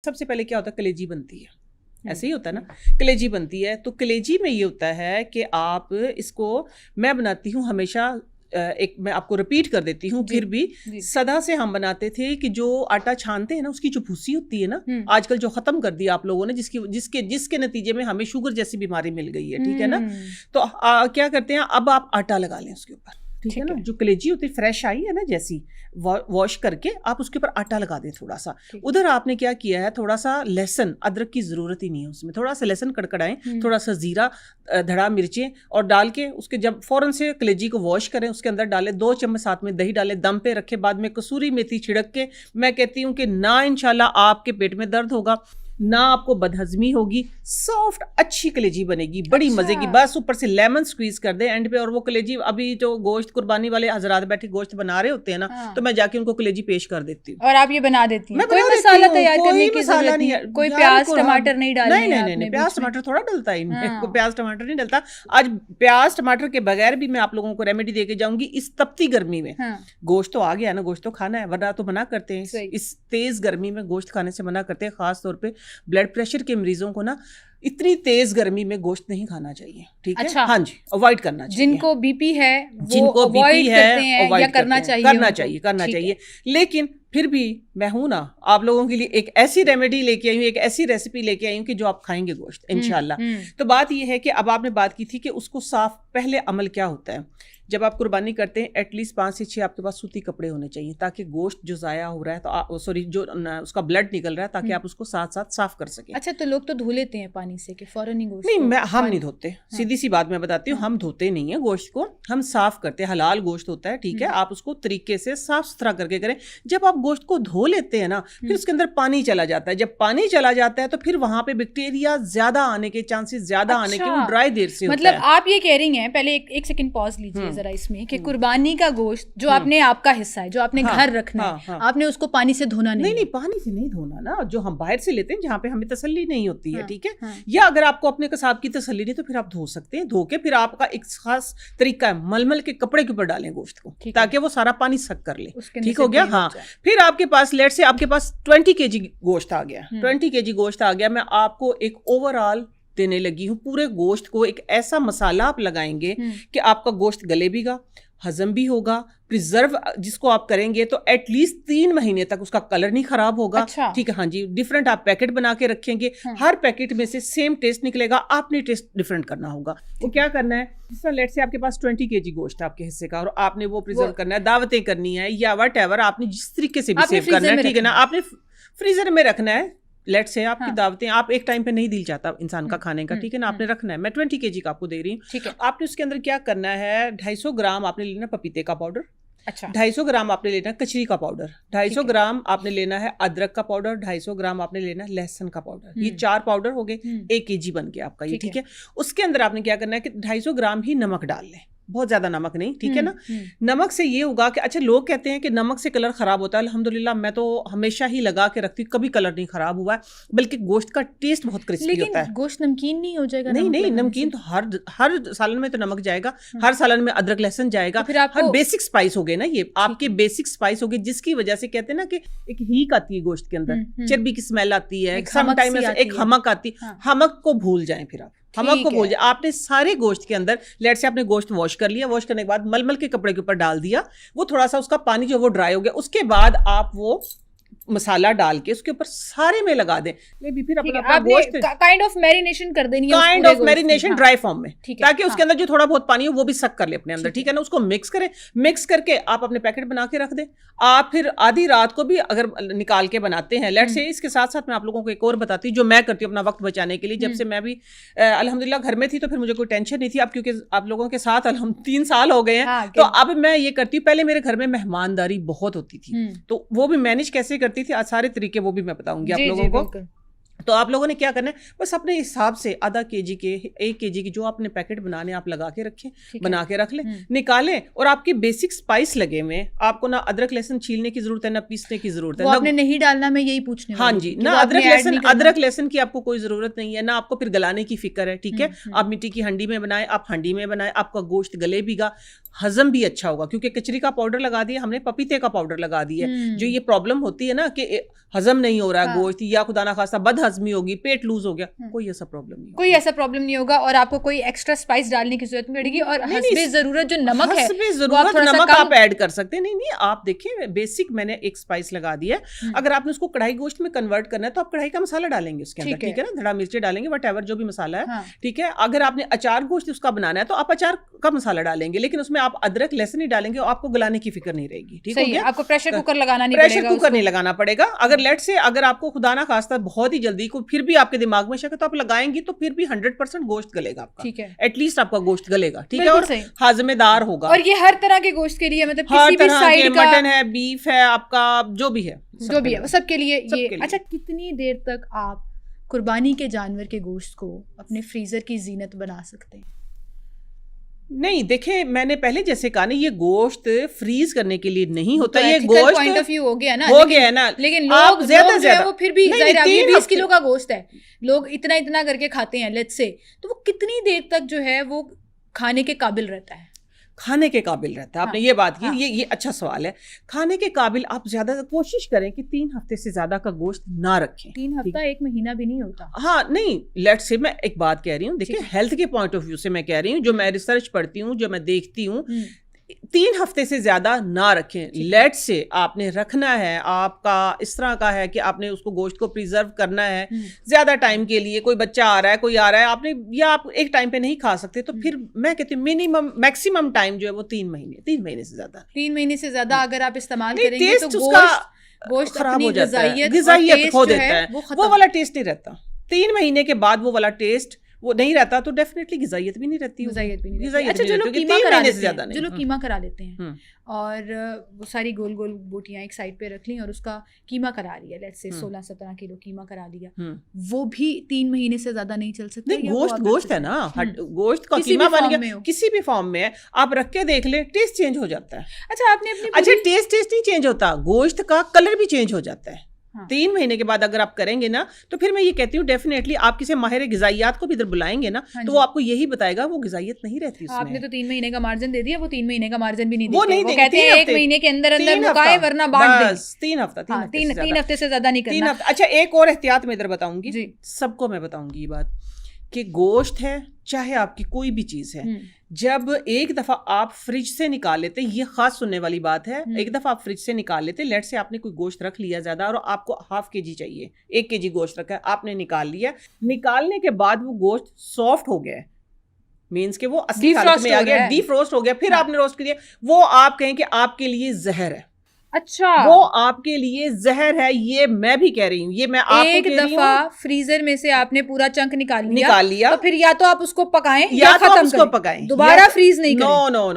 सबसे पहले क्या होता है, कलेजी बनती है, ऐसे ही होता है ना, कलेजी बनती है। तो कलेजी में ये होता है कि आप इसको, मैं बनाती हूँ हमेशा, एक मैं आपको रिपीट कर देती हूँ फिर भी, सदा से हम बनाते थे कि जो आटा छानते हैं ना, उसकी जो भूसी होती है ना, आजकल जो खत्म कर दिया आप लोगों ने, जिसके नतीजे में हमें शुगर जैसी बीमारी मिल गई है, ठीक है ना। तो क्या करते हैं, अब आप आटा लगा लें उसके ऊपर, ठीक है ना। जो कलेजी होती है फ्रेश आई है ना, जैसी वॉश करके आप उसके ऊपर आटा लगा दें थोड़ा सा। उधर आपने क्या किया है, थोड़ा सा लहसुन, अदरक की जरूरत ही नहीं है उसमें, थोड़ा सा लहसुन कड़कड़ाएं, थोड़ा सा जीरा, धड़ा मिर्चें और डाल के उसके जब फौरन से कलेजी को वॉश करें, उसके अंदर डालें 2 चम्मच साथ में दही डालें, दम पे रखे, बाद में कसूरी मेथी छिड़क के, मैं कहती हूँ कि ना इंशाल्लाह आपके पेट में दर्द होगा, ना आपको बदहजमी होगी, सॉफ्ट अच्छी कलेजी बनेगी, बड़ी मजे की। बस ऊपर से लेमन स्क्वीज कर दे एंड पे, और वो कलेजी, अभी जो गोश्त कुर्बानी वाले हजरात बैठे गोश्त बना रहे होते हैं ना, तो मैं जाके उनको कलेजी पेश कर देती हूँ। और आप ये बना देती हैं? कोई मसाला तैयार करने की जरूरत नहीं है, कोई प्याज टमाटर नहीं डालना? नहीं, प्याज टमाटर थोड़ा डलता है इनमें, कोई प्याज टमाटर नहीं डलता। आज प्याज टमाटर के बगैर भी मैं आप लोगों को रेमेडी देके जाऊंगी। इस तपती गर्मी में गोश्त तो आ गया ना, गोश्त तो खाना है, वरना तो मना करते हैं। इस तेज गर्मी में गोश्त खाने से मना करते हैं, खास तौर पे ब्लड प्रेशर के मरीजों को ना इतनी तेज गर्मी में गोश्त नहीं खाना चाहिए, ठीक है। अच्छा। हाँ जी, अवॉइड करना चाहिए। जिनको बीपी है, जिनको बीपी है, अवॉइड करना चाहिए। लेकिन फिर भी मैं हूं ना आप लोगों के लिए एक ऐसी रेमेडी लेके आई हूँ, एक ऐसी रेसिपी लेके आई हूँ कि जो आप खाएंगे गोश्त इंशाल्लाह। तो बात ये है कि अब आपने बात की थी कि उसको साफ, पहले अमल क्या होता है, जब आप कुर्बानी करते हैं एटलीस्ट 5 से 6 आपके पास सूती कपड़े होने चाहिए, ताकि गोश्त जो ज़ाया हो रहा है, तो सॉरी जो उसका ब्लड निकल रहा है, ताकि आप उसको साथ साथ साफ कर सकें। अच्छा, तो लोग तो धो लेते हैं पानी से कि फौरन ही गोश्त? नहीं, हम नहीं धोते, सीधी सी बात मैं बताती हूँ, हम धोते नहीं है गोश्त को, हम साफ करते हैं। हलाल गोश्त होता है, ठीक है, आप उसको तरीके से साफ सुथरा करके करें। जब आप गोश्त को धो लेते हैं ना, फिर उसके अंदर पानी चला जाता है। जब पानी चला जाता है तो फिर वहां पे बैक्टीरिया ज्यादा आने के चांसेस ज्यादा आने के, वो ड्राई देर से मतलब होता है। आप ये कह रही हैं, पहले एक सेकंड पॉज लीजिए जरा इसमें, कि कुर्बानी का गोश्त जो आपने, आपका हिस्सा है जो आपने घर रखना है, आपने उसको पानी से धोना नहीं, पानी से नहीं धोना ना, जो हम बाहर से लेते हैं जहाँ पे हमें तसल्ली नहीं होती है, ठीक है। या अगर आपको अपने कसाब की तसल्ली नहीं, तो फिर आप धो सकते हैं। धो के फिर आपका एक खास तरीका है, मलमल के कपड़े के ऊपर डालें गोश्त को, ताकि वो सारा पानी सक कर ले, ठीक हो गया। हाँ, फिर आपके पास लेट से आपके पास 20 kg गोश्त आ गया, 20 kg गोश्त आ गया। मैं आपको एक ओवरऑल देने लगी हूँ, पूरे गोश्त को एक ऐसा मसाला आप लगाएंगे कि आपका गोश्त गले भीगा, हजम भी होगा, प्रिजर्व जिसको आप करेंगे तो एटलीस्ट 3 महीने तक उसका कलर नहीं खराब होगा। अच्छा। ठीक है, हाँ जी। डिफरेंट आप पैकेट बना के रखेंगे, हर पैकेट में से सेम टेस्ट निकलेगा, आपने टेस्ट डिफरेंट करना होगा। तो क्या करना है, जिस तरह लेट से आपके पास 20 kg गोश्त आपके हिस्से का, और आपने वो प्रिजर्व करना है, दावतें करनी है या वट एवर, आपने जिस तरीके से भी सेव करना है, ठीक है ना, आपने फ्रीजर में रखना है। लेट से आपकी दावतें, आप एक टाइम पे नहीं दिल चाहता इंसान का खाने का, ठीक है ना, आपने रखना है। मैं 20 kg का आपको दे रही हूँ। आपने उसके अंदर क्या करना है, 250 ग्राम आपने लेना पपीते का पाउडर, 250 ग्राम आपने लेना कचरी का पाउडर, 250 ग्राम आपने लेना है अदरक का पाउडर, 250 ग्राम आपने लेना है लहसुन का पाउडर। ये 4 पाउडर हो गए, 1 kg बन गया आपका ये, ठीक है। उसके अंदर आपने क्या करना है कि 250 ग्राम ही नमक डाल लें, बहुत ज्यादा नमक नहीं, ठीक है ना। नमक से ये होगा कि, अच्छा लोग कहते हैं कि नमक से कलर खराब होता है, अल्हम्दुलिल्लाह मैं तो हमेशा ही लगा के रखती हूँ, कभी कलर नहीं खराब हुआ है, बल्कि गोश्त का टेस्ट बहुत क्रिस्पी होता है। गोश्त नमकीन नहीं हो जाएगा? नहीं, नमकीन तो हर सालन में तो नमक जाएगा, हर सालन में अदरक लहसुन जाएगा, हर बेसिक स्पाइस हो गए ना, ये आपके बेसिक स्पाइस हो गए, जिसकी वजह से कहते हैं ना कि एक हीक आती है गोश्त के अंदर, चर्बी की स्मेल आती है, समटाइम एक हमक आती है। हमक को भूल जाए, फिर आप हमक को भूल जाए। आपने सारे गोश्त के अंदर लेट से आपने गोश्त वॉश कर लिया, वॉश करने के बाद मलमल के कपड़े के ऊपर डाल दिया, वो थोड़ा सा उसका पानी जो वो ड्राई हो गया, उसके बाद आप वो मसाला डाल के उसके ऊपर सारे में लगा दें। फिर अपना गोश्त काइंड ऑफ मैरिनेशन कर देनी है, kind of marination dry form में, ताकि उसके अंदर जो थोड़ा बहुत पानी हो वो भी सक कर ले अपने अंदर, ठीक है ना। उसको मिक्स करें, मिक्स करके आप अपने पैकेट बना के रख दें। आप फिर आधी रात को भी अगर निकाल के बनाते हैं, लेट से, इसके साथ साथ मैं आप लोगों को एक और बताती हूँ जो मैं करती हूँ अपना वक्त बचाने के लिए। जब से मैं भी अल्हम्दुलिल्लाह घर में थी तो फिर मुझे कोई टेंशन नहीं थी, अब क्योंकि आप लोगों के साथ 3 साल हो गए हैं, तो अब मैं ये करती हूँ। पहले मेरे घर में मेहमानदारी बहुत होती थी, तो वो भी मैनेज कैसे करती थी, आज सारे तरीके वो भी मैं बताऊंगी आप लोगों को। तो आप लोगों ने क्या करना है, बस अपने हिसाब से आधा kg के 1 kg की जो आपने पैकेट बनाने आप लगा के रखें, बना के रख लें, निकालें। और आपकी बेसिक स्पाइस लगे हुए, आपको ना अदरक लहसुन छीलने की जरूरत है, ना पीसने की जरूरत है, वो आपने नहीं डालना, मैं यही पूछने हाँ जी, ना अदरक लहसुन की आपको कोई जरूरत नहीं है, ना आपको फिर गलाने की फिक्र है, ठीक है। आप मिट्टी की हंडी में बनाए, आप हंडी में बनाए, आपका गोश्त गले भीगा, हजम भी अच्छा होगा, क्योंकि कचरी का पाउडर लगा दिया हमने, पपीते का पाउडर लगा दिया। जो ये प्रॉब्लम होती है ना कि हजम नहीं हो रहा है गोश्त, या खुदा ना खास्ता बदहजमी होगी, पेट लूज हो गया, कोई ऐसा प्रॉब्लम नहीं, कोई ऐसा प्रॉब्लम नहीं होगा। और आपको कोई एक्स्ट्रा स्पाइस डालने की जरूरत नहीं पड़ेगी, और हस्बे जरूरत जो नमक है, जरूरत नमक आप ऐड कर सकते हैं। नहीं, आप देखिए बेसिक मैंने एक स्पाइस लगा दिया। अगर आपने उसको कढ़ाई गोश्त में कन्वर्ट करना है तो आप कढ़ाई का मसाला डालेंगे उसके अंदर, ठीक है ना, धड़ा मिर्ची डालेंगे, वट जो भी मसाला है, ठीक है। अगर आपने अचार गोश्त उसका बनाना है तो आप अचार का मसाला डालेंगे, लेकिन उसमें आप अदरक लहसुन नहीं डालेंगे, आपको गलाने की फिक्र नहीं रहेगी, ठीक है। आपको प्रेशर कुकर लगाना नहीं पड़ेगा, प्रेशर कुकर नहीं लगाना पड़ेगा। अगर लेट से अगर आपको खुदा ना खास्ता बहुत ही जल्दी को फिर भी आपके दिमाग में शक है तो आप लगाएंगी तो फिर भी 100% गोश्त गलेगा आपका, ठीक है, एटलीस्ट आपका गोश्त गलेगा, ठीक है, और हाजमेदार होगा। और ये हर तरह के गोश्त के लिए, मतलब किसी भी साइड का, मटन है, बीफ है, आपका जो भी है सबके लिए ये। अच्छा, कितनी देर तक आप कुर्बानी के जानवर के गोश्त को अपने फ्रीजर की जीनत बना सकते हैं? नहीं, देखिए मैंने पहले जैसे कहा ना, ये गोश्त फ्रीज करने के लिए नहीं होता, ये गोश्त पॉइंट ऑफ व्यू हो गया ना, हो गया ना, लेकिन लोग ज्यादा वो फिर भी 20 किलो का गोश्त है, लोग इतना करके खाते हैं लेट्स से, तो वो कितनी देर तक जो है वो खाने के काबिल रहता है? खाने के काबिल रहता है। आपने ये बात की, ये अच्छा सवाल है। खाने के काबिल आप ज्यादा कोशिश करें कि 3 हफ्ते से ज्यादा का गोश्त ना रखें। 3 हफ्ता 1 महीना भी नहीं होता। हाँ, नहीं, लेट्स से मैं एक बात कह रही हूँ, देखिए हेल्थ के पॉइंट ऑफ व्यू से मैं कह रही हूँ, जो मैं रिसर्च पढ़ती हूँ, जो मैं देखती हूँ, 3 हफ्ते से ज्यादा ना रखें। लेट से आपने रखना है, आपका इस तरह का है कि आपने उसको गोश्त को प्रिजर्व करना है ज्यादा टाइम के लिए, कोई बच्चा आ रहा है, कोई आ रहा है, आपने, या आप एक टाइम पे नहीं खा सकते, तो फिर मैं कहती हूँ मिनिमम मैक्सिमम टाइम जो है वो 3 महीने से ज्यादा। 3 महीने से ज्यादा अगर आप इस्तेमाल करेंगे तो गोश्त खराब हो जाता है, गिज़ाइयत खो देता है, वो वाला टेस्ट नहीं रहता। 3 महीने के बाद वो वाला टेस्ट वो नहीं रहता, तो डेफिनेटली गिज़ाइयत भी नहीं रहती। अच्छा, जो लोग कीमा करा लेते हैं, जो लोग कीमा करा लेते हैं और वो सारी गोल गोल बोटियां एक साइड पे रख ली और उसका कीमा करा लिया, लेट्स से 16-17 किलो कीमा करा लिया, वो भी 3 महीने से ज्यादा नहीं चल सकता? गोश्त है ना, गोश्त का कीमा बन गया, किसी भी फॉर्म में है, आप रख के देख ले, टेस्ट चेंज हो जाता है। अच्छा, आपने अपनी टेस्ट नहीं चेंज होता, गोश्त का कलर भी चेंज हो जाता है। 3 महीने के बाद अगर आप करेंगे ना, तो फिर मैं ये कहती हूँ डेफिनेटली आप किसी माहिर गिज़ाइयात को भी इधर बुलाएंगे ना, तो वो आपको यही बताएगा वो गिज़ाइयत नहीं रहती उसमें। आपने तो 3 महीने का मार्जिन दे दिया, वो 3 महीने का मार्जिन भी नहीं देते, वो कहते हैं 1 महीने के अंदर मुकाए वरना बांट दें। 3 हफ्ते से ज्यादा नहीं करना। अच्छा, एक और एहतियात मैं इधर बताऊंगी, सबको मैं बताऊंगी ये बात कि गोश्त है चाहे आपकी कोई भी चीज है, जब एक दफा आप फ्रिज से निकाल लेते, ये खास सुनने वाली बात है, एक दफा आप फ्रिज से निकाल लेते, लेट से आपने कोई गोश्त रख लिया ज्यादा और आपको 1/2 kg चाहिए, 1 kg गोश्त रखा है, आपने निकाल लिया, निकालने के बाद वो गोश्त सॉफ्ट हो गया, मीन्स के वो असली हालत में आ गया, डीफ्रोस्ट हो गया, फिर आपने रोस्ट किया, वो आप कहें कि आपके लिए जहर है। अच्छा, वो आपके लिए जहर है, ये मैं भी कह रही हूँ, ये मैं आपको एक दफा फ्रीजर में से आपने पूरा चंक निकाल लिया, तो फिर या तो आप उसको पकाएं या खत्म करें, दोबारा फ्रीज नहीं करें। नो,